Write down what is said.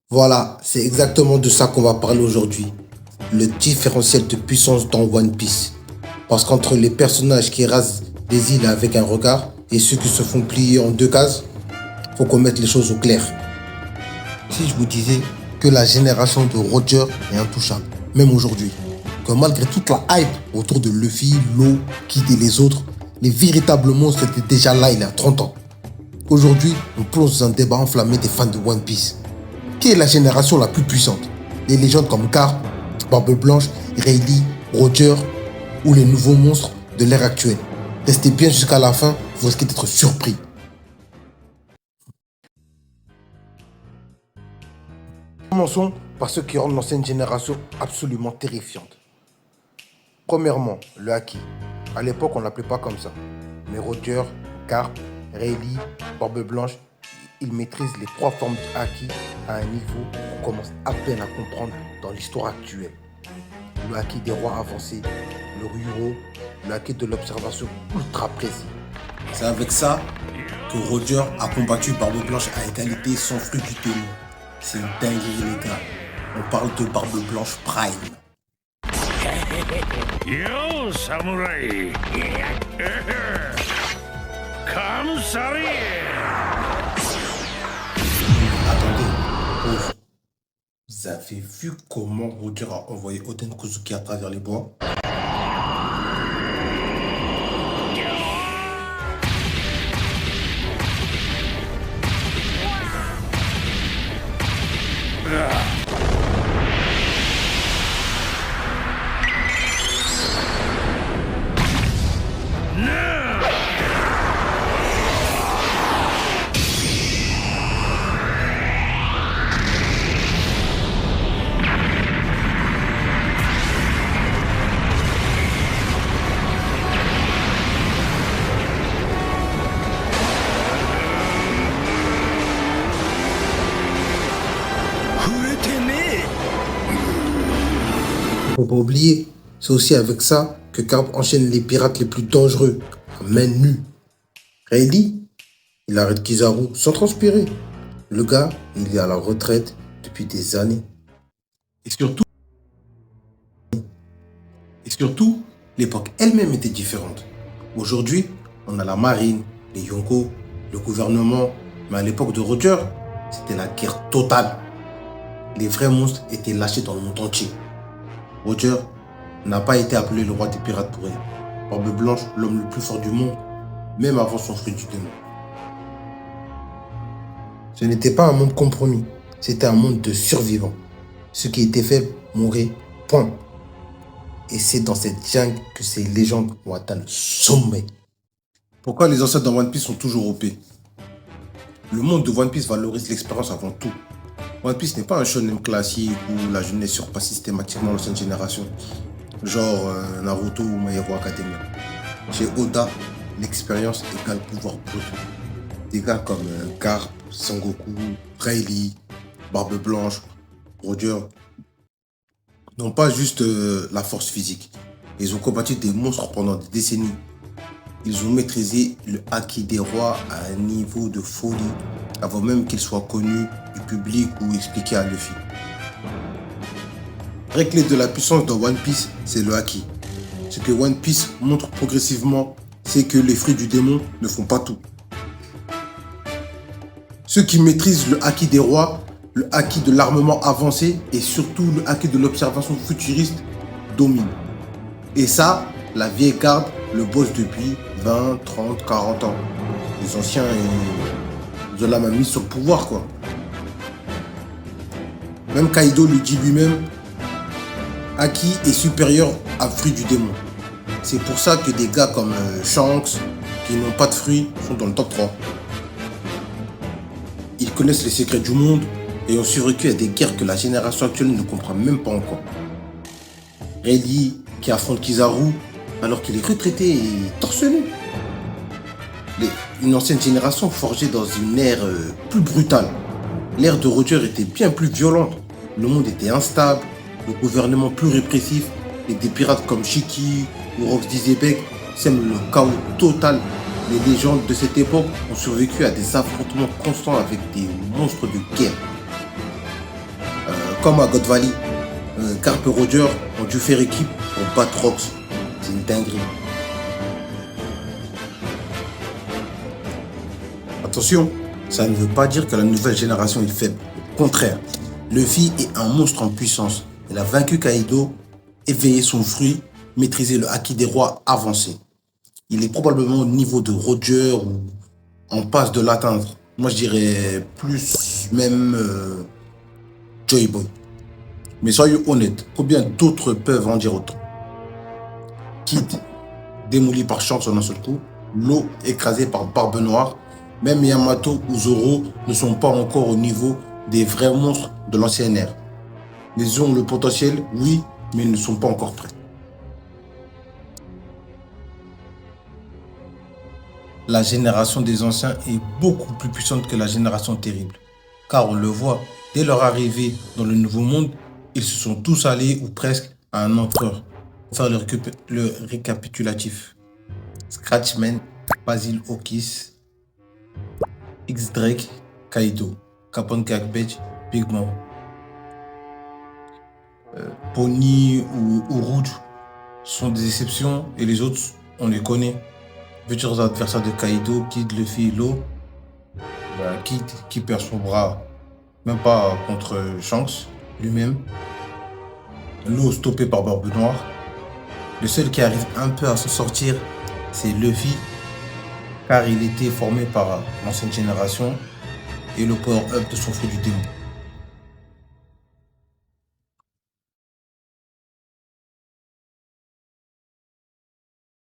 Voilà, c'est exactement de ça qu'on va parler aujourd'hui. Le différentiel de puissance dans One Piece. Parce qu'entre les personnages qui rasent des îles avec un regard et ceux qui se font plier en deux cases, faut qu'on mette les choses au clair. Si je vous disais que la génération de Roger est intouchable, même aujourd'hui, que malgré toute la hype autour de Luffy, Law, Kid et les autres, les véritables monstres étaient déjà là il y a 30 ans. Aujourd'hui, on plonge dans un débat enflammé des fans de One Piece. Qui est la génération la plus puissante? Les légendes comme Garp, Barbe Blanche, Rayleigh, Roger ou les nouveaux monstres de l'ère actuelle? Restez bien jusqu'à la fin, vous risquez d'être surpris. Commençons par ceux qui rendent l'ancienne génération absolument terrifiante. Premièrement, le Haki. À l'époque, on ne l'appelait pas comme ça. Mais Roger, Garp, Rayleigh, Barbe Blanche, ils maîtrisent les trois formes de Haki à un niveau qu'on commence à peine à comprendre dans l'histoire actuelle. Le Haki des rois avancés, le Ryuro, le Haki de l'observation ultra précis. C'est avec ça que Roger a combattu Barbe Blanche à égalité sans fruit du témoin. C'est une dinguerie les gars. On parle de Barbe Blanche Prime. Yo, samouraï! Come, sorry! Attendez, pause. Vous avez vu comment Roger a envoyé Oden Kozuki à travers les bois? Faut pas oublier, c'est aussi avec ça que Garp enchaîne les pirates les plus dangereux, à main nue. Rayleigh, il arrête Kizaru sans transpirer. Le gars, il est à la retraite depuis des années. Et surtout, l'époque elle-même était différente. Aujourd'hui, on a la marine, les Yonko, le gouvernement, mais à l'époque de Roger, c'était la guerre totale. Les vrais monstres étaient lâchés dans le monde entier. Roger n'a pas été appelé le roi des pirates pour rien. Barbe Blanche, l'homme le plus fort du monde, même avant son fruit du démon. Ce n'était pas un monde compromis, c'était un monde de survivants. Ceux qui étaient faibles mouraient, point. Et c'est dans cette jungle que ces légendes ont atteint le sommet. Pourquoi les ancêtres dans One Piece sont toujours OP? Le monde de One Piece valorise l'expérience avant tout. One Piece n'est pas un shonen classique où la jeunesse surpasse systématiquement l'ancienne génération, genre Naruto ou My Hero Academia. Chez Oda, l'expérience égale pouvoir brut. Des gars comme Garp, Sangoku, Rayleigh, Barbe Blanche, Roger n'ont pas juste la force physique. Ils ont combattu des monstres pendant des décennies. Ils ont maîtrisé le Haki des rois à un niveau de folie avant même qu'il soit connu du public ou expliqué à Luffy. Vraie clé de la puissance dans One Piece, c'est le Haki. Ce que One Piece montre progressivement, c'est que les fruits du démon ne font pas tout. Ceux qui maîtrisent le Haki des rois, le Haki de l'armement avancé et surtout le Haki de l'observation futuriste dominent. Et ça, la vieille garde le bosse depuis 20, 30, 40 ans. Les anciens, ils ont la main mise sur le pouvoir, quoi. Même Kaido le dit lui-même, Haki est supérieur à fruit du démon. C'est pour ça que des gars comme Shanks, qui n'ont pas de fruits, sont dans le top 3. Ils connaissent les secrets du monde et ont survécu à des guerres que la génération actuelle ne comprend même pas encore. Rayleigh, qui affronte Kizaru alors qu'il est retraité et torse nu. Une ancienne génération forgée dans une ère plus brutale. L'ère de Roger était bien plus violente. Le monde était instable, le gouvernement plus répressif et des pirates comme Shiki ou Roxy Zebek sèment le chaos total. Les légendes de cette époque ont survécu à des affrontements constants avec des monstres de guerre. Comme à God Valley, Carp et Roger ont dû faire équipe pour battre Rox. C'est une dinguerie. Attention, ça ne veut pas dire que la nouvelle génération est faible. Au contraire, Luffy est un monstre en puissance. Il a vaincu Kaido, éveillé son fruit, maîtrisé le haki des rois avancé. Il est probablement au niveau de Roger ou en passe de l'atteindre. Moi je dirais plus même Joy Boy. Mais soyons honnêtes, combien d'autres peuvent en dire autant? Kid démoli par Shanks en un seul coup, Law écrasé par Barbe Noire, même Yamato ou Zoro ne sont pas encore au niveau des vrais monstres de l'ancienne ère. Ils ont le potentiel, oui, mais ils ne sont pas encore prêts. La génération des anciens est beaucoup plus puissante que la génération terrible. Car on le voit, dès leur arrivée dans le nouveau monde, ils se sont tous alliés ou presque à un empereur. Pour faire le récapitulatif. Scratchman, Basil Hawkins, X-Drake, Kaido, Capone Cabbage, Big Mom. Pony ou Rouge sont des exceptions et les autres, on les connaît. Futurs adversaires de Kaido, Kid, Luffy, Law. Kid qui perd son bras, même pas contre Shanks lui-même. Law stoppé par Barbe Noire. Le seul qui arrive un peu à s'en sortir, c'est Luffy, car il était formé par l'ancienne génération et le power-up de son fruit du démon.